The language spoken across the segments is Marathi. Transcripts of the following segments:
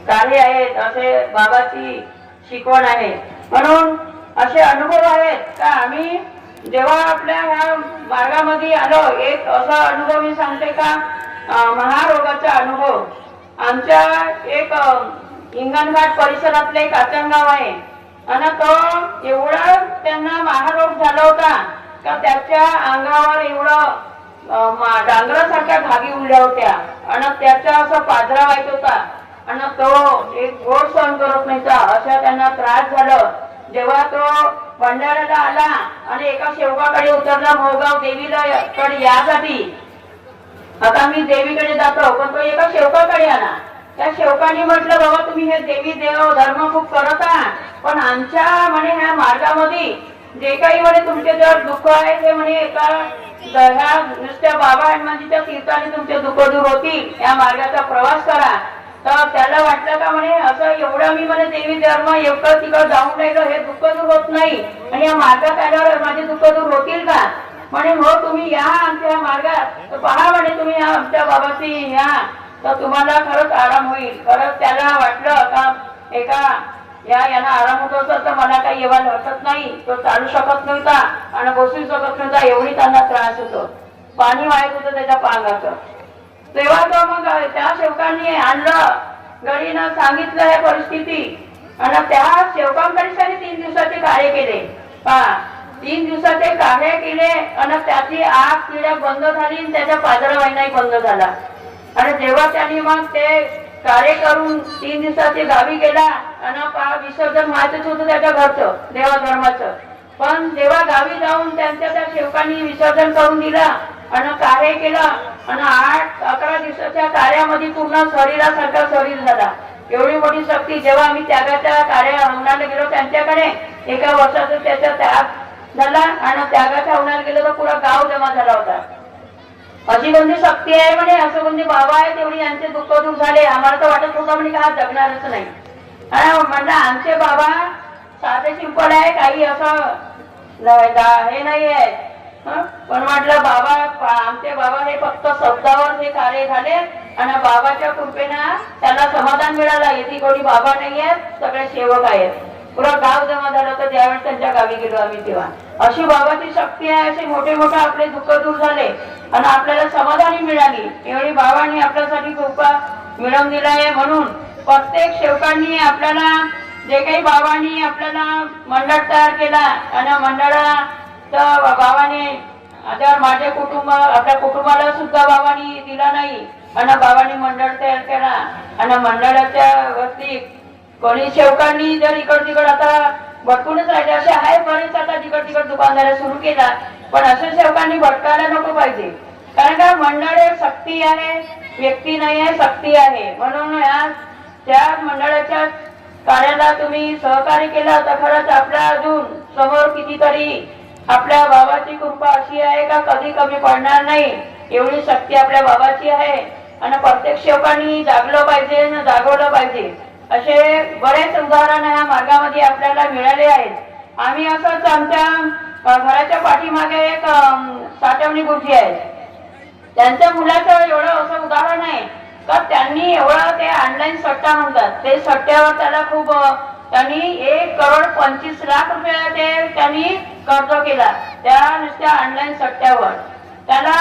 कार्य आहेत, असे बाबाची शिकवण आहे. म्हणून असे अनुभव आहेत का आम्ही जेव्हा आपल्या ह्या मार्गामध्ये आलो, एक असा अनुभव मी सांगते का, महारोगाचा अनुभव. आमच्या एक हिंगणघाट परिसरातले एक आचनगाव आहे आणि तो एवढा त्यांना महारोग झाला होता का त्याच्या अंगावर एवढं डांगरासारख्या धागी उडल्या होत्या आणि त्याचा असा पाजरा व्हायचा होता आणि तो एक गोड सहन करत नव्हता, अशा त्यांना त्रास झाला. जेव्हा तो भंडाऱ्याला आला आणि एका सेवकाकडे उतरला मोहगाव देवीला कडे यासाठी, आता मी देवीकडे जातो, पण तो एका सेवकाकडे आला. त्या सेवकाने म्हटलं, बाबा तुम्ही हे देवी देव धर्म खूप करत आहात, पण आमच्या म्हणे ह्या मार्गामध्ये जे काही म्हणे तुमचे जर दुःख आहे ते म्हणे एका ह्या नुसत्या बाबा हनुमानजीच्या तीर्थाने तुमचे दुःख दूर होतील, या मार्गाचा प्रवास करा. तर त्याला वाटलं का म्हणे असं एवढं मी म्हणे देवी धर्म एवढं तिकडं जाऊन राहिलो, हे दुःख दूर होत नाही आणि या मार्गात आल्यावर माझे दुःख दूर होतील का. म्हणे हो तुम्ही या आमच्या मार्गात, तर पहा म्हणे तुम्ही आमच्या बाबाची या, तर तुम्हाला खरंच आराम होईल. खरंच त्याला वाटलं का एका यांना आराम होत असेल तर मला काही येवायला वाटत नाही. तो चालू शकत नव्हता आणि बसू शकत नव्हता, एवढी त्यांना त्रास होतो. पाणी वाहत होतं त्याच्या पांगाचं. तेव्हा तो मग त्या सेवकांनी आणलं घरीनं सांगितलं हे परिस्थिती आणि त्या सेवकांकडे त्यांनी 3 दिवसाचे कार्य केले. 3 दिवसाचे कार्य केले आणि त्याची आग पिढ्या बंद झाली, त्याचा पाजरा वाहिनाही बंद झाला. आणि जेव्हा त्यांनी मग ते कार्य करून 3 दिवसाचे गावी गेला आणि विसर्जन व्हायचंच होतं त्याच्या घरचं देवा धर्माचं, पण जेव्हा गावी जाऊन त्यांच्या त्या सेवकांनी विसर्जन करून दिलं आणि कार्य केलं आणि 8-11 दिवसाच्या कार्यामध्ये पूर्ण शरीरासारखा शरीर झाला. एवढी मोठी शक्ती. जेव्हा आम्ही त्यागाच्या कार्य हवनाला गेलो त्यांच्याकडे, 1 वर्षाचा त्याचा त्याग झाला आणि त्यागाच्या हवनाला गेलो तर पुरा गाव जमा झाला होता. अशी कोणती शक्ती आहे म्हणे, असं कोणते बाबा आहे तेवढी यांचे दुःख दूर झाले. आम्हाला तर वाटत होतं म्हणे का जगणारच नाही. म्हणलं आमचे बाबा साधे सिंपल आहे, काही असं हे नाही आहे. पण म्हटलं बाबा आमचे बाबा हे फक्त शब्दावर हे कार्य झाले आणि बाबाच्या कृपेनं त्याला समाधान मिळालं. येथे कोणी बाबा नाही आहेत, सगळे सेवक आहेत. पुरा गाव जमा झालं होतं ज्यावेळेस त्यांच्या गावी गेलो आम्ही तेव्हा. अशी बाबाची शक्ती आहे. असे मोठे मोठे आपले दुःख दूर झाले आणि आपल्याला समाधानी मिळाली. एवढी बाबांनी आपल्यासाठी कृपा मिळवून दिला आहे. म्हणून प्रत्येक सेवकांनी आपल्याला जे काही बाबांनी आपल्याला मंडळ तयार केला आणि मंडळात बाबाने आता माझे कुटुंब आपल्या कुटुंबाला सुद्धा बाबांनी दिला नाही आणि बाबांनी मंडळ तयार केला आणि मंडळाच्या वरती कोणी सेवकांनी जर इकड तिकड आता भटकूनच राहिले असे आहे बरेच. आता तिकड तिकड दुकानदाऱ्या सुरू केला, पण असे सेवकांनी भटकायला नको पाहिजे. कारण का मंडळ एक शक्ती आहे, व्यक्ती नाही आहे, शक्ती आहे. म्हणून या त्या मंडळाच्या कार्याला तुम्ही सहकार्य केलं तर खरंच आपल्या अजून समोर कितीतरी आपल्या बाबाची कृपा अशी आहे का कधी कमी पडणार नाही. एवढी शक्ती आपल्या बाबाची आहे आणि प्रत्येक सेवकांनी जागलं पाहिजे, जागवलं पाहिजे. असे बरेच उदाहरण ह्या मार्गामध्ये आपल्याला मिळाले आहेत. आम्ही असंच आमच्या घराच्या पाठीमागे एक साठवणी गुरुजी आहे, त्यांच्या मुलाचं एवढं असं उदाहरण आहे का त्यांनी एवढं ते ऑनलाईन सट्टा म्हणतात, ते सट्ट्यावर त्याला खूप त्यांनी 1,25,00,000 रुपये ते त्यांनी कर्ज केला त्या नुसत्या ऑनलाईन सट्ट्यावर. त्याला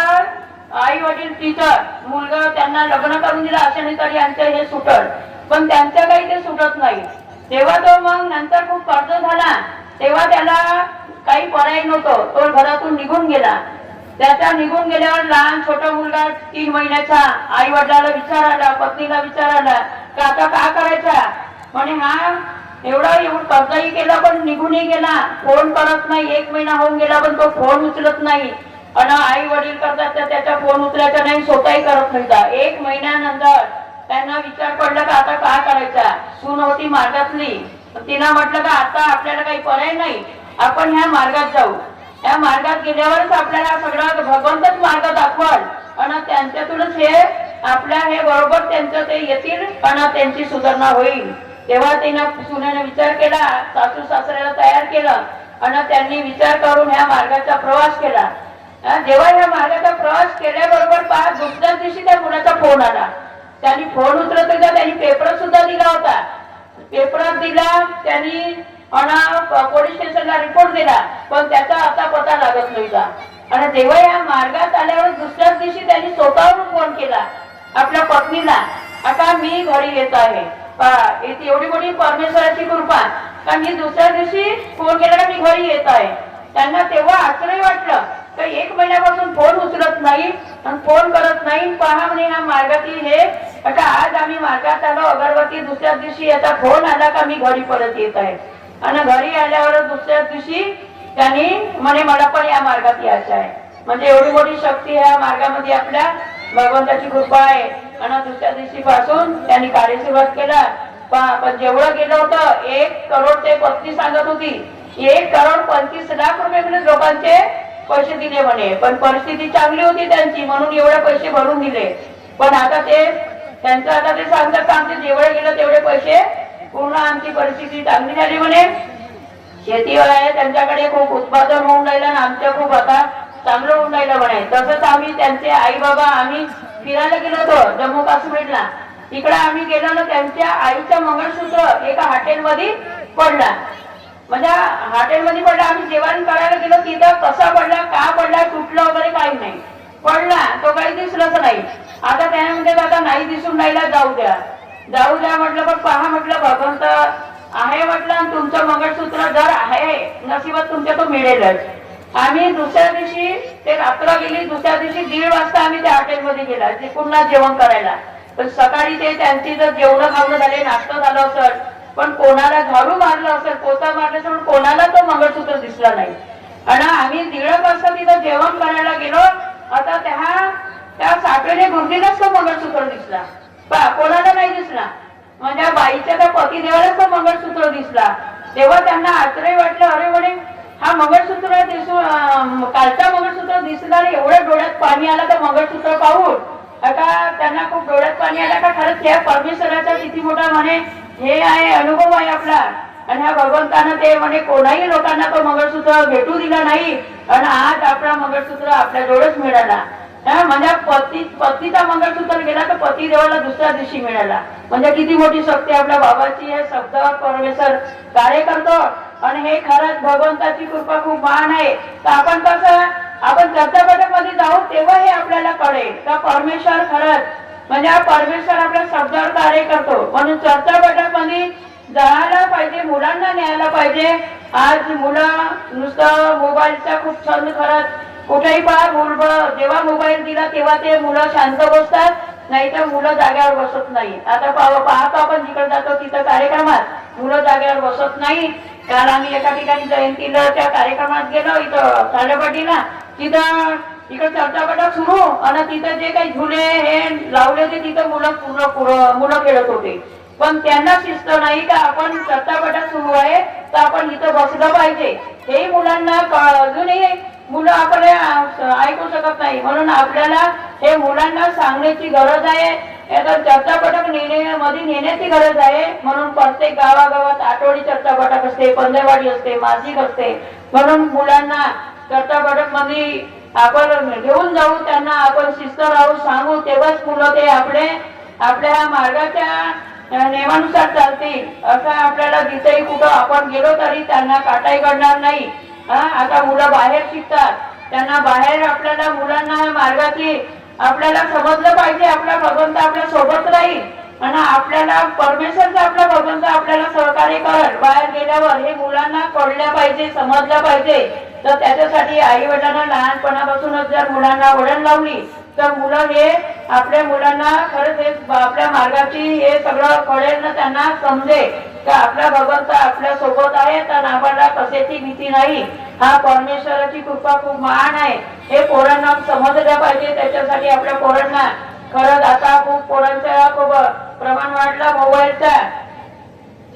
आई वडील टीचर, मुलगा त्यांना लग्न करून दिलं अशाने तरी यांचं हे सुटल, पण त्यांचं काही ते सुटत नाही. तेव्हा तो मग नंतर खूप कर्ज झाला, तेव्हा त्याला काही पर्याय नव्हतं, तो घरातून निघून गेला. त्याच्या निघून गेल्यावर लहान छोटा मुलगा 3 महिन्याचा आई वडिलाला विचारायला, पत्नीला विचारायला का आता काय करायचा. म्हणे हा एवढं कर्जही केलं पण निघूनही गेला, फोन करत नाही. 1 महिना होऊन गेला पण तो फोन उचलत नाही आणि आई वडील करतात तर त्याचा फोन उचलायचा नाही, स्वतःही करत नव्हता. 1 महिन्यानंतर त्यांना विचार पडला का आता काय करायचा. सून होती मार्गातली, तिला म्हटलं का आता आपल्याला काही पर्याय नाही, आपण ह्या मार्गात जाऊ. या मार्गात गेल्यावरच आपल्याला सगळं भगवंतच मार्ग दाखवाल आणि त्यांच्यातूनच हे आपल्या हे बरोबर त्यांचं ते येतील आणि त्यांची सुधारणा होईल. तेव्हा तिनं सुनेने विचार केला, सासू सासऱ्याला तयार केलं आणि त्यांनी विचार करून ह्या मार्गाचा प्रवास केला. जेव्हा ह्या मार्गाचा प्रवास केल्याबरोबर दुसऱ्याच दिवशी त्या मुलाचा फोन आला. त्यांनी फोन उचलत होता, त्यांनी पेपर सुद्धा दिला दिला त्यांनी आणि पोलीस स्टेशनला रिपोर्ट दिला, पण त्याचा आता पता लागत नव्हता. आणि जेव्हा या मार्गात आल्यावर दुसऱ्याच दिवशी त्यांनी स्वतःहून फोन केला आपल्या पत्नीला, आता मी घरी येत आहे. एवढी मोठी परमेश्वराची कृपा, कारण मी दुसऱ्या दिवशी फोन केला का मी घरी येत आहे. त्यांना तेव्हा आश्चर्य वाटलं तर 1 महिन्यापासून फोन उचलत नाही आणि फोन करत नाही. पहा म्हणे ह्या मार्गातील हे, आता आज आम्ही मार्गात आलो अगरबत्ती, दुसऱ्या दिवशी याचा फोन आला का मी घरी परत येत आहे. आणि घरी आल्यावर दुसऱ्या दिवशी त्यांनी म्हणे मला पण या मार्गात यायचं आहे. म्हणजे एवढी मोठी शक्ती ह्या मार्गामध्ये आपल्या भगवंताची कृपा आहे. आणि दुसऱ्या दिवशी पासून त्यांनी कार्य सुरुवात केला. पण जेवढं गेलं होतं 1 करोड ते पत्नी सांगत होती, 1 करोड 25 लाख रुपये म्हणजे लोकांचे पैसे दिले म्हणे. पण परिस्थिती चांगली होती त्यांची म्हणून एवढे पैसे भरून दिले. पण आता ते त्यांचं आता ते सांगतात का आमचे जेवढे गेलं तेवढे पैसे पूर्ण आमची परिस्थिती चांगली झाली म्हणे. शेतीवर आहे त्यांच्याकडे खूप उत्पादन होऊन राहिलं आणि आमच्या खूप आता चांगलं होऊन राहिलं म्हणे. तसंच आम्ही त्यांचे आई बाबा आम्ही फिरायला गेलो होतो जम्मू काश्मीरला. तिकडे आम्ही गेलो ना, त्यांच्या आईचं मंगळसूत्र एका हॉटेलमध्ये पडला. म्हणजे हॉटेलमध्ये पडला. आम्ही जेवण करायला गेलो तिथं कसा पडला, का पडला, तुटलं वगैरे काही नाही, पडला तो काही दिसलंच नाही. आता त्याने म्हणजे आता नाही दिसून राहिला, जाऊ द्या जाऊ द्या म्हटलं. पण पहा म्हटलं भगवंत आहे म्हटलं, आणि तुमचं मंगळसूत्र जर आहे नशिबात तुमच्या तो मिळेलच. आम्ही दुसऱ्या दिवशी ते रात्र गेली, दुसऱ्या दिवशी 1:30 वाजता आम्ही त्या हॉटेलमध्ये गेला पुन्हा जेवण करायला. पण सकाळी ते त्यांची जर जेवण खावणं झाले, नाश्ता झालं असेल, पण कोणाला झाडू मारलं असेल, पोचा मारलं असेल, पण कोणाला तो मंगळसूत्र दिसला नाही. आणि आम्ही 1:30 वाजता तिथं जेवण करायला गेलो. आता त्या साखरेने गुरुजीलाच तो मंगळसूत्र दिसला, कोणाला नाही दिसला. म्हणजे बाईच्या त्या पतिदेवालाच तो मंगळसूत्र दिसला. तेव्हा त्यांना आश्चर्य वाटलं, अरे म्हणे हा मंगळसूत्र दिसून कालचा मंगळसूत्र दिसणार, एवढ्या डोळ्यात पाणी आलं तर मंगळसूत्र पाहून. आता त्यांना खूप डोळ्यात पाणी आलं का खरंच या परमेश्वराचा किती मोठा म्हणे हे आहे, अनुभव आहे आपला. आणि ह्या भगवंतानं ते म्हणे कोणाही लोकांना तो मंगळसूत्र भेटू दिला नाही, आणि आज आपला मंगळसूत्र आपल्या जवळच मिळाला. म्हणजे पत्नीचा मंगळसूत्र गेला तर पती देवाला दुसऱ्या दिवशी मिळाला. म्हणजे किती मोठी शक्ती आपल्या बाबाची हे शब्दावर परमेश्वर कार्य करतो. आणि हे खरंच भगवंताची कृपा खूप महान आहे. तर आपण कसं आपण चर्चापटक मध्ये जाऊ तेव्हा हे आपल्याला कळेल का परमेश्वर खरंच म्हणजे हा परमेश्वर आपल्या शब्दावर कार्य करतो. म्हणून चर्चापटक मध्ये जायला पाहिजे, मुलांना न्यायला पाहिजे. आज मुलं नुसतं मोबाईलचा खूप छंद, खरंच कुठेही पहा जेव्हा मोबाईल दिला तेव्हा ते मुलं शांत बसतात, नाही तर मुलं जाग्यावर बसत नाही. आता पाहतो आपण जिकडे जातो तिथं कार्यक्रमात मुलं जाग्यावर बसत नाही. काल आम्ही एका ठिकाणी जयंतीला त्या कार्यक्रमात गेलो, इथं साडेपाटीला, तिथं इकडे चर्चापटक सुरू, आणि तिथं जे काही झुले हे लावले होते तिथं मुलं खेळत होते. पण त्यांना शिस्त नाही का आपण चर्चापटक सुरू आहे तर आपण इथं बसलं पाहिजे. हेही मुलांना अजूनही मुलं आपल्याला ऐकू शकत नाही. म्हणून आपल्याला हे मुलांना सांगण्याची गरज आहे, चर्चापटक मध्ये नेण्याची गरज आहे. म्हणून प्रत्येक गावागावात आठवडी चर्चापटक असते, पंधरवाडी असते, मासिक असते. म्हणून मुलांना चर्चापटक मध्ये आपण घेऊन जाऊ, त्यांना आपण शिस्त राहू सांगू, तेव्हाच मुलं ते आपल्या मार्गाच्या नियमानुसार चालतील. असं आपल्याला जिथेही कुठं आपण गेलो तरी त्यांना काटाही करणार नाही. आता मुलं बाहेर शिकतात, त्यांना बाहेर आपल्याला मुलांना मार्गाची आपल्याला समजलं पाहिजे. आपला भगवंत आपल्या सोबत राहील आणि आपल्याला परमेश्वरचा आपला भगवंत आपल्याला सहकार्य करेल. बाहेर गेल्यावर हे मुलांना कळल्या पाहिजे, समजलं पाहिजे. तर त्याच्यासाठी आई वडिलांना लहानपणापासूनच जर मुलांना वळण लावली तर मुलं हे आपल्या मुलांना खरंच आपल्या मार्गाची हे सगळं कळेल ना, त्यांना समजेल का आपला भगवंत आपल्या सोबत आहे तर आम्हाला कशाची भीती नाही. हा परमेश्वराची कृपा खूप महान आहे. हे पोरांना समजलं पाहिजे. त्याच्यासाठी आपल्या पोरांना खरंच आता खूप पोरांचा खूप प्रमाण वाढला मोबाईलचा.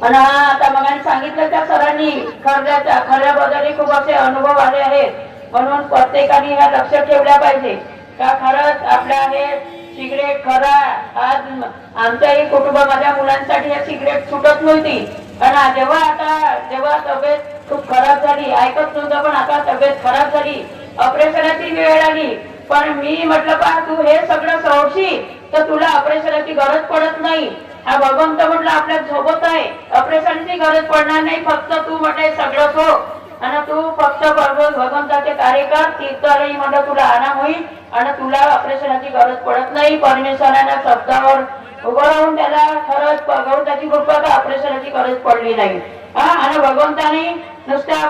पण आता मग सांगितलं त्या सरांनी खऱ्या बद्दल खूप असे अनुभव आले आहेत. म्हणून प्रत्येकाने ह्या लक्ष ठेवल्या पाहिजे का खरंच आपल्या हे सिगरेट खरा. आज आमच्याही कुटुंब माझ्या मुलांसाठी हे सिगरेट सुटत नव्हती. पण जेव्हा तब्येत खूप खराब झाली, ऐकत नव्हतं, पण आता तब्येत खराब झाली, ऑपरेशनाची वेळ आली. पण मी म्हटलं पहा तू हे सगळं सोडशील तर तुला ऑपरेशनाची गरज पडत नाही. हा भगवंत म्हटलं आपल्या सोबत आहे, ऑपरेशनची गरज पडणार नाही, फक्त तू म्हटले सगळं सो आणि तू फक्त भगवंताचे कार्य कर, तीर्थही म्हटलं तुला आराम होईल आणि तुला ऑपरेशनची गरज पडत नाही. परमेश्वराच्या शब्दावर उभं राहून त्याला खरंच भगवंताची कृपा का ऑपरेशनची गरज पडली नाही. आणि भगवंताने नुसत्या